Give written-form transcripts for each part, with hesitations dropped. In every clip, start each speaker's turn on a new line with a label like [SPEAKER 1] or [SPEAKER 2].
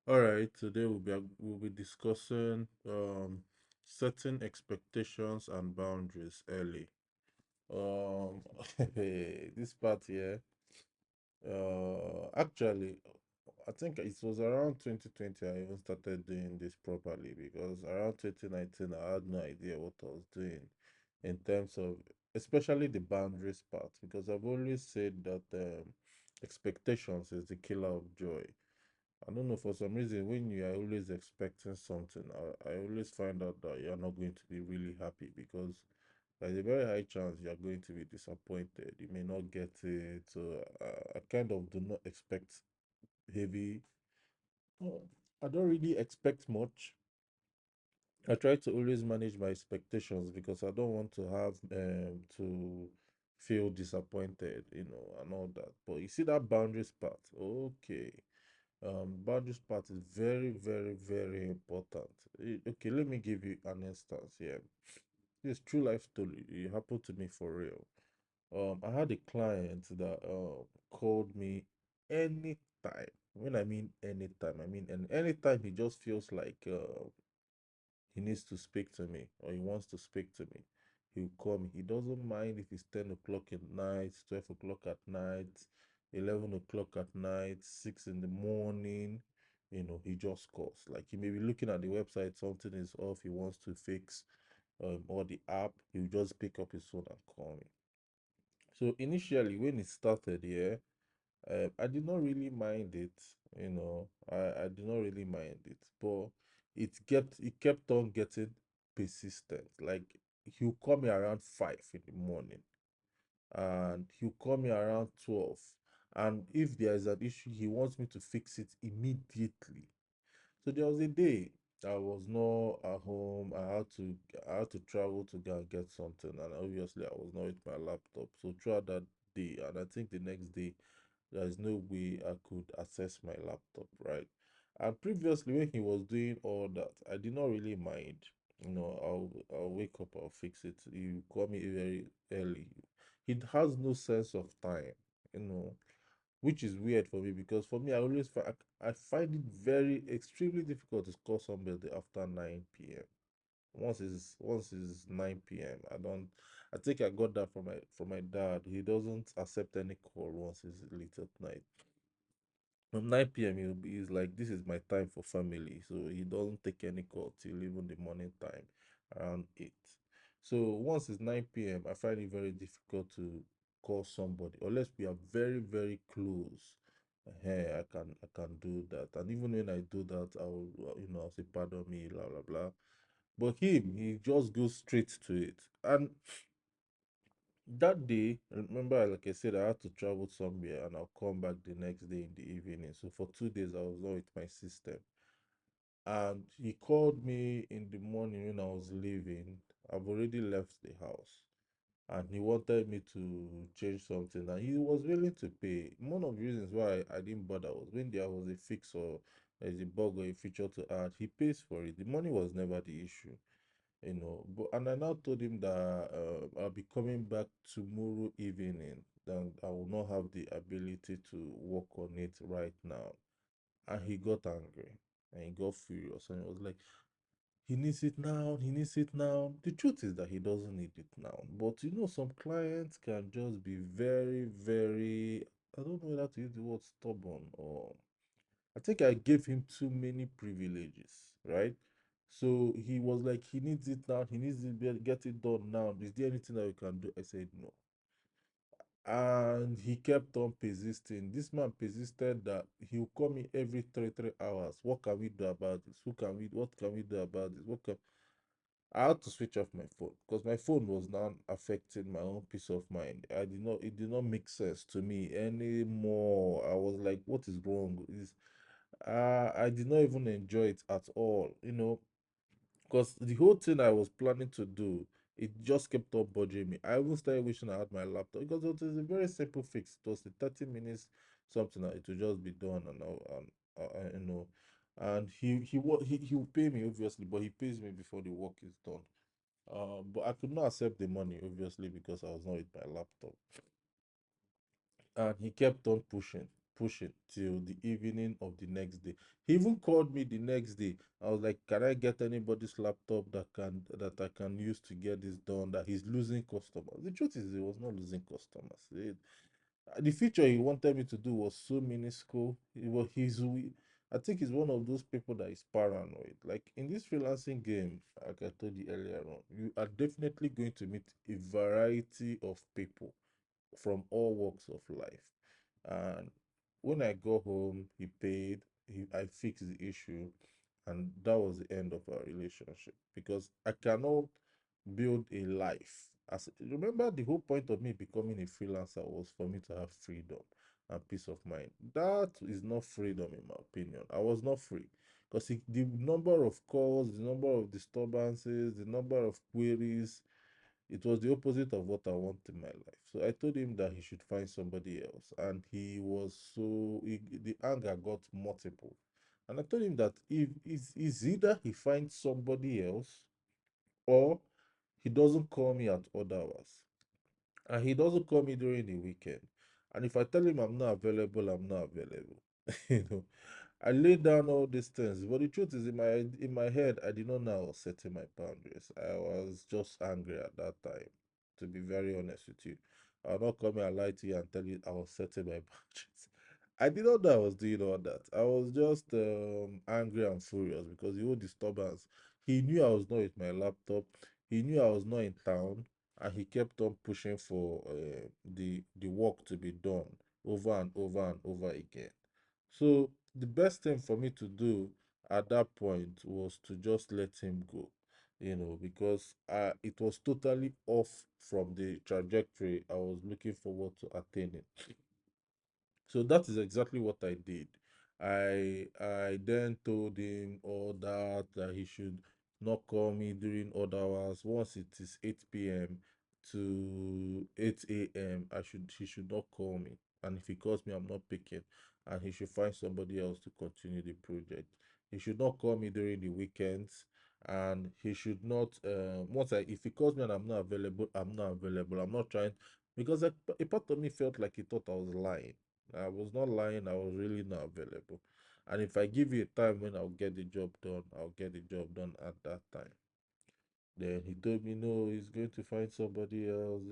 [SPEAKER 1] All right, today we'll be discussing setting expectations and boundaries early. Um, this part here, actually, I think it was around 2020 I even started doing this properly because around 2019 I had no idea what I was doing in terms of especially the boundaries part because I've always said that expectations is the killer of joy. I don't know, for some reason, when you are always expecting something, I always find out that you're not going to be really happy because there's a very high chance you're going to be disappointed. You may not get it. So I kind of do not expect heavy. Oh, I don't really expect much. I try to always manage my expectations because I don't want to have to feel disappointed, and all that. But you see that boundaries part, okay. Boundaries part is very, very, very important. Okay, let me give you an instance here. This true life story. It happened to me for real. I had a client that called me anytime. When I mean anytime, I mean and anytime he just feels like he needs to speak to me or he wants to speak to me, he'll call me. He doesn't mind if it's 10 o'clock at night, 12 o'clock at night, 11 o'clock at night, 6 in the morning. He just calls. Like he may be looking at the website, something is off, he wants to fix or the app, he'll just pick up his phone and call me. So initially, when it started, yeah, I did not really mind it, I did not really mind it, but it kept on getting persistent. Like he'll call me around 5 in the morning and he'll call me around 12. And if there is an issue, he wants me to fix it immediately. So there was a day I was not at home. I had to travel to go and get something, and obviously I was not with my laptop. So throughout that day, and I think the next day, there is no way I could access my laptop, right? And previously, when he was doing all that, I did not really mind. I'll wake up, I'll fix it. You call me very early. He has no sense of time, you know which is weird for me because for me, I find it very extremely difficult to call somebody after 9 p.m. Once it's 9 p.m. I think I got that from my dad. He doesn't accept any call once it's late at night. From 9 p.m. He's like, this is my time for family. So he doesn't take any call till even the morning time around 8. So once it's 9 p.m., I find it very difficult to call somebody unless we are very, very close. I can do that. And even when I do that, I'll say, pardon me, blah, blah, blah. But he just goes straight to it. And that day, remember, like I said, I had to travel somewhere and I'll come back the next day in the evening. So for 2 days, I was not with my system. And he called me in the morning when I was leaving. I've already left the house. And he wanted me to change something. And he was willing to pay. One of the reasons why I didn't bother was when there was a fix or there's a bug or a feature to add, he pays for it. The money was never the issue. But and I now told him that I'll be coming back tomorrow evening, that I will not have the ability to work on it right now. And he got angry and he got furious and he was like, he needs it now, he needs it now. The truth is that he doesn't need it now. But some clients can just be very, very, I don't know whether to use the word stubborn or I think I gave him too many privileges, right? So he was like, he needs it now. He needs to get it done now. Is there anything that we can do? I said no. And he kept on persisting. This man persisted that he'll call me every 3 hours. What can we do about this? What can we do about this? I had to switch off my phone because my phone was now affecting my own peace of mind. It did not make sense to me anymore. I was like, what is wrong? I did not even enjoy it at all, because the whole thing I was planning to do, it just kept on bothering me. I even started wishing I had my laptop because it was a very simple fix. It was a 30 minutes something that it would just be done and he will pay me obviously, but he pays me before the work is done. But I could not accept the money obviously because I was not with my laptop, and he kept on pushing, pushing till the evening of the next day. He even called me the next day. I was like, can I get anybody's laptop that I can use to get this done? That he's losing customers. The truth is, he was not losing customers. The feature he wanted me to do was so minuscule. I think he's one of those people that is paranoid. Like in this freelancing game, like I told you earlier on, you are definitely going to meet a variety of people from all walks of life. And when I go home, he paid, I fixed the issue, and that was the end of our relationship because I cannot build a life. As remember, the whole point of me becoming a freelancer was for me to have freedom and peace of mind. That is not freedom, in my opinion. I was not free because the number of calls, the number of disturbances, the number of queries, it was the opposite of what I want in my life. So I told him that he should find somebody else. And he was the anger got multiple. And I told him that if is either he finds somebody else or he doesn't call me at odd hours. And he doesn't call me during the weekend. And if I tell him I'm not available, I'm not available. you know, I laid down all these things, but the truth is, in my head, I did not know I was setting my boundaries. I was just angry at that time, to be very honest with you. I'll not come here and lie to you and tell you I was setting my boundaries. I did not know I was doing all that. I was just angry and furious because the whole disturbance. He knew I was not with my laptop. He knew I was not in town, and he kept on pushing for the work to be done over and over and over again. So the best thing for me to do at that point was to just let him go, because it was totally off from the trajectory I was looking forward to attaining. So that is exactly what I did. I then told him all that he should not call me during odd hours. Once it is 8 p.m. to 8 a.m., I should he should not call me. And if he calls me, I'm not picking. And he should find somebody else to continue the project. He should not call me during the weekends. And he should not once I if he calls me and I'm not available, I'm not available. I'm not trying because a part of me felt like he thought I was lying. I was not lying, I was really not available. And if I give you a time when I'll get the job done, I'll get the job done at that time. Then he told me no, he's going to find somebody else,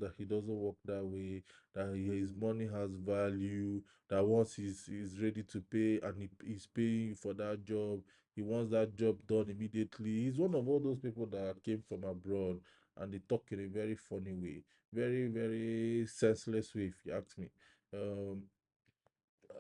[SPEAKER 1] that he doesn't work that way, that his money has value, that once he's ready to pay and he's paying for that job, he wants that job done immediately. He's one of all those people that came from abroad and they talk in a very funny way, very, very senseless way, if you ask me. Um,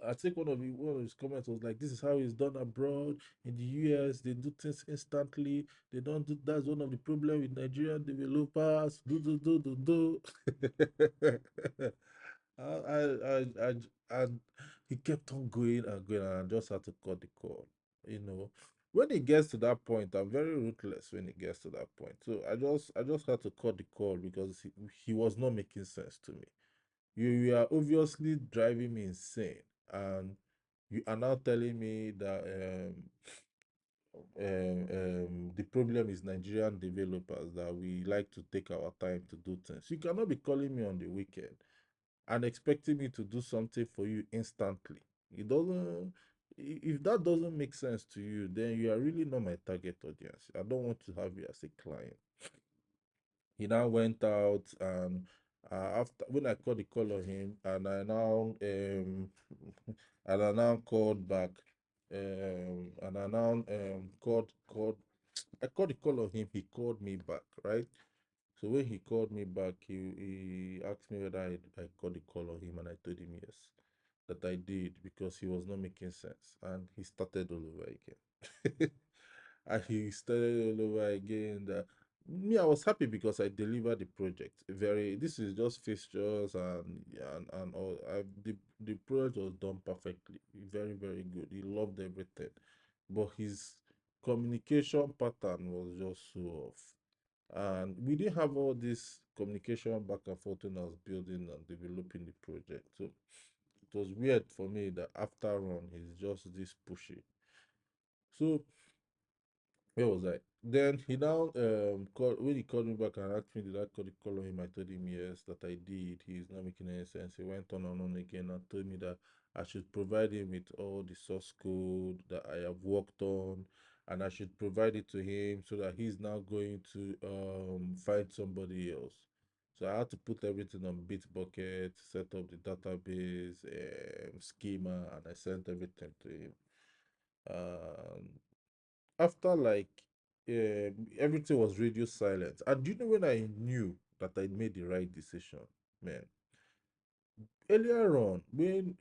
[SPEAKER 1] I think one of his comments was like, "This is how it's done abroad. In the US, they do things instantly. They don't do. That's one of the problem with Nigerian developers. Do." And he kept on going and going, and I just had to cut the call. You know, when it gets to that point, I'm very ruthless. When it gets to that point, so I just had to cut the call because he was not making sense to me. You are obviously driving me insane, and you are now telling me that the problem is Nigerian developers, that we like to take our time to do things. You cannot be calling me on the weekend and expecting me to do something for you instantly. It doesn't. If that doesn't make sense to you, then you are really not my target audience. I don't want to have you as a client. He now went out, and after when I called the call on him, and I now called back, and I now called I called the call on him. He called me back, right? So when he called me back, he asked me whether I called the call on him, and I told him yes, that I did because he was not making sense, and he started all over again. And he started all over again. Me, I was happy because I delivered the project. This is just fixtures and all. The project was done perfectly, very very good. He loved everything, but his communication pattern was just so off, and we didn't have all this communication back and forth when I was building and developing the project. So it was weird for me that after on he's just this pushy. So where was I? Then he now called when he called me back and asked me did I call on him. I told him yes, that I did. He's not making any sense. He went on and on again and told me that I should provide him with all the source code that I have worked on, and I should provide it to him so that he's now going to find somebody else. So I had to put everything on Bitbucket, set up the database, schema, and I sent everything to him. Um, After like everything was radio silent, and do you know when I knew that I made the right decision, man? Earlier on, when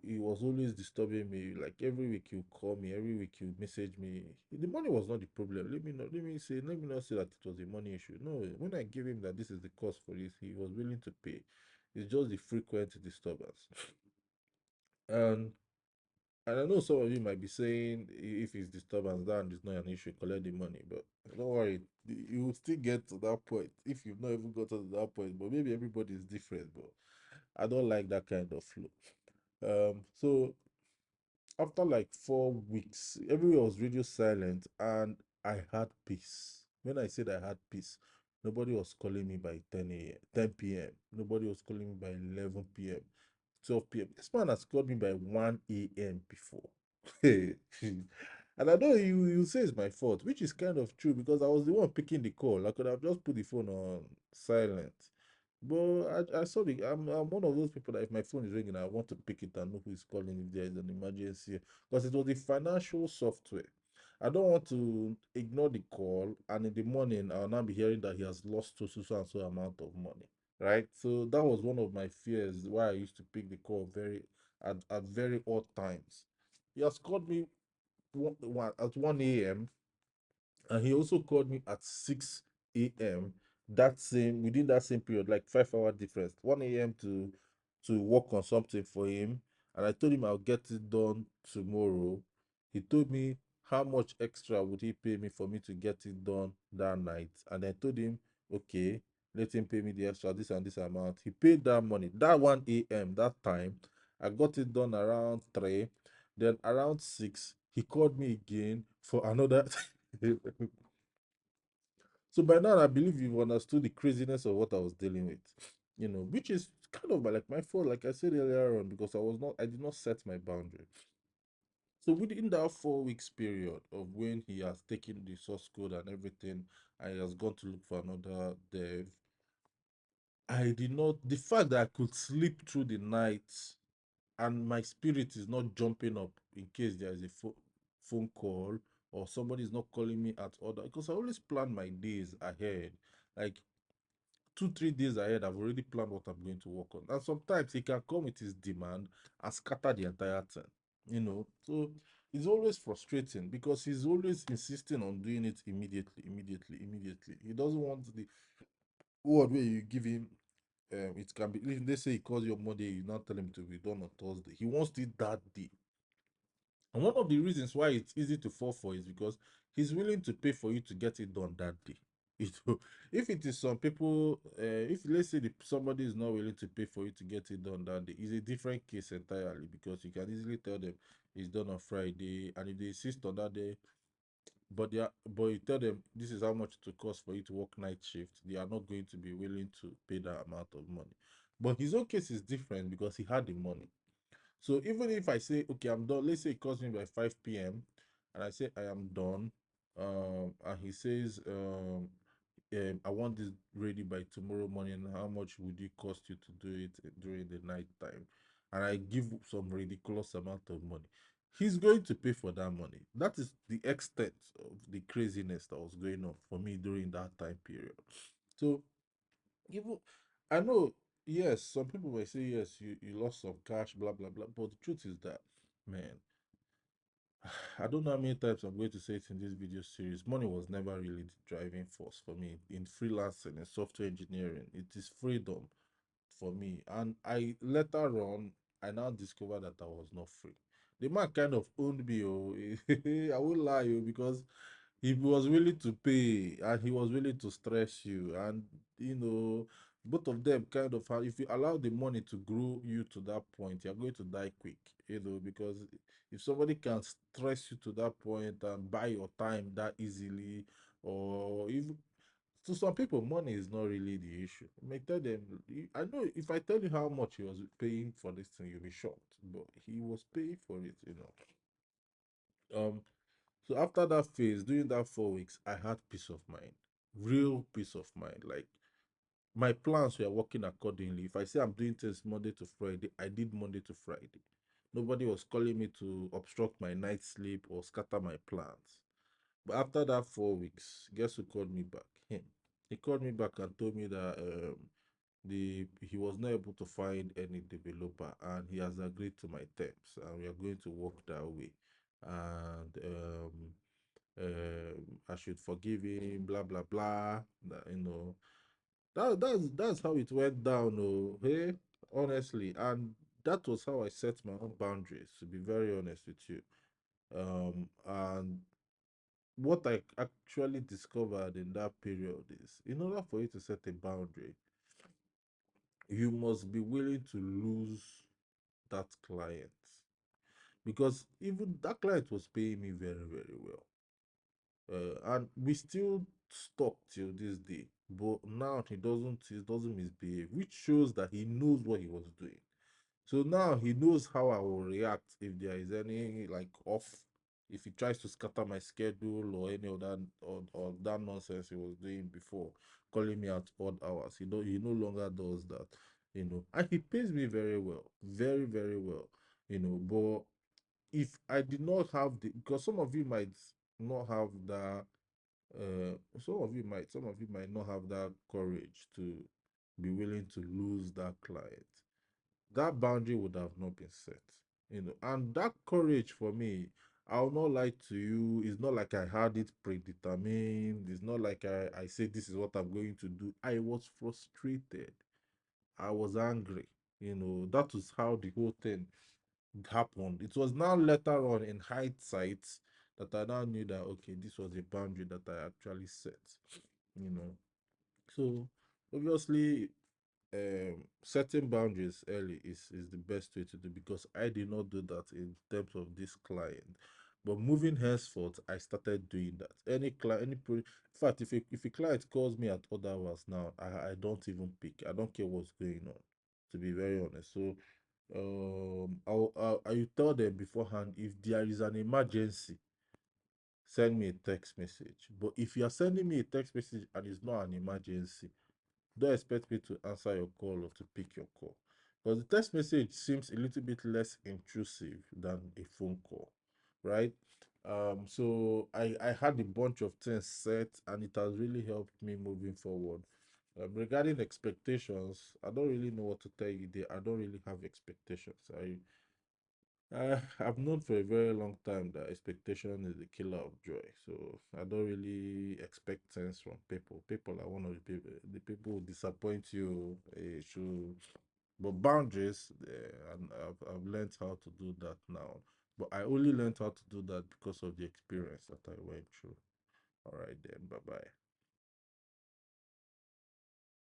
[SPEAKER 1] he was always disturbing me, like every week you call me, every week you message me. The money was not the problem. Let me not say that it was a money issue. No, when I gave him that this is the cost for this, he was willing to pay. It's just the frequent disturbance. And and I know some of you might be saying if it's disturbance, then it's not an issue, collect the money. But don't worry, you will still get to that point if you've not even gotten to that point. But maybe everybody is different, but I don't like that kind of flow. So after like 4 weeks, everywhere was radio silent and I had peace. When I said I had peace, nobody was calling me by 10 a.m., 10 p.m. Nobody was calling me by 11 p.m., 12 p.m. This man has called me by 1 a.m. before. And I know you say it's my fault, which is kind of true because I was the one picking the call. I could have just put the phone on silent. But I saw I'm one of those people that if my phone is ringing, I want to pick it and know who is calling if there is an emergency. Because it was the financial software. I don't want to ignore the call and in the morning I'll now be hearing that he has lost so and so amount of money. Right? So that was one of my fears why I used to pick the call at very odd times. He has called me at 1 a.m. and he also called me at 6 a.m. that same within that same period, like 5 hour difference, 1 a.m. to work on something for him. And I told him I'll get it done tomorrow. He told me how much extra would he pay me for me to get it done that night. And I told him, okay, let him pay me the extra, this and this amount. He paid that money. That 1 a.m. that time, I got it done around 3. Then around 6, he called me again for another. So by now, I believe you've understood the craziness of what I was dealing with, which is kind of like my fault, like I said earlier on, because I did not set my boundary. So within that 4 weeks period of when he has taken the source code and everything, and he has gone to look for another dev, I did not, the fact that I could sleep through the night and my spirit is not jumping up in case there is a phone call or somebody is not calling me at order, because I always plan my days ahead. Like 2 3 days ahead, I've already planned what I'm going to work on. And sometimes he can come with his demand and scatter the entire thing. So it's always frustrating because he's always insisting on doing it immediately, immediately, immediately. He doesn't want the word where you give him. It can be, if they say he calls you on Monday, you not tell him to be done on Thursday. He wants it that day. And one of the reasons why it's easy to fall for is because he's willing to pay for you to get it done that day. If it is some people, if let's say somebody is not willing to pay for you to get it done that day, it's a different case entirely because you can easily tell them it's done on Friday, and if they insist on that day, but you tell them this is how much it will cost for you to work night shift, they are not going to be willing to pay that amount of money. But his own case is different because he had the money. So even if I say, okay, I'm done, let's say it calls me by 5 p.m. and I say I am done, and he says, I want this ready by tomorrow morning. How much would it cost you to do it during the night time? And I give some ridiculous amount of money. He's going to pay for that money. That is the extent of the craziness that was going on for me during that time period. So even I know, yes, some people may say yes, you lost some cash, blah blah blah. But the truth is that, man, I don't know how many times I'm going to say it in this video series. Money was never really the driving force for me in freelancing and software engineering. It is freedom for me. And I later on, I now discovered that I was not free. The man kind of owned me, oh, I won't lie you, because he was willing to pay and he was willing to stress you. And both of them kind of if you allow the money to grow you to that point, you're going to die quick, because if somebody can stress you to that point and buy your time that easily, or even to some people, money is not really the issue. I may tell them, I know if I tell you how much he was paying for this thing, you'll be shocked. But he was paying for it, you know. So after that phase, during that 4 weeks, I had peace of mind, real peace of mind. Like my plans were working accordingly. If I say I'm doing things Monday to Friday, I did Monday to Friday. Nobody was calling me to obstruct my night sleep or scatter my plans. But after that 4 weeks, guess who called me back? Him. He called me back and told me that the he was not able to find any developer and he has agreed to my terms and we are going to work that way. And I should forgive him, blah blah blah. You know, that's how it went down. Oh, hey, honestly, and that was how I set my own boundaries. To be very honest with you, and what I actually discovered in that period is, in order for you to set a boundary, you must be willing to lose that client because even that client was paying me very very well. And we still talk till this day. But now he doesn't misbehave, which shows that he knows what he was doing. So now he knows how I will react if there is any like off, if he tries to scatter my schedule or any of that or that nonsense he was doing before, calling me at odd hours. He no longer does that, you know. And he pays me very well, very, very well, you know. But if I did not have the, because some of you might not have that some of you might not have that courage to be willing to lose that client. That boundary would have not been set, you know. And that courage for me, I'll not lie to you, it's not like I had it predetermined. It's not like I say this is what I'm going to do. I was frustrated. I was angry. You know, that was how the whole thing happened. It was now later on in hindsight that I now knew that okay, this was a boundary that I actually set. You know, so obviously, setting boundaries early is the best way to do because I did not do that in terms of this client. But moving henceforth, I started doing that. Any client, in fact, if a client calls me at other hours now, I don't even pick. I don't care what's going on, to be very honest. So I will tell them beforehand if there is an emergency, send me a text message. But if you are sending me a text message and it's not an emergency, don't expect me to answer your call or to pick your call. Because the text message seems a little bit less intrusive than a phone call, right? So I had a bunch of things set and it has really helped me moving forward. Regarding expectations, I don't really know what to tell you there. I don't really have expectations. I've known for a very long time that expectation is the killer of joy. So I don't really expect things from people. People are one of the people who disappoint you. But boundaries, and I've learned how to do that now. But I only learned how to do that because of the experience that I went through. All right then, bye bye.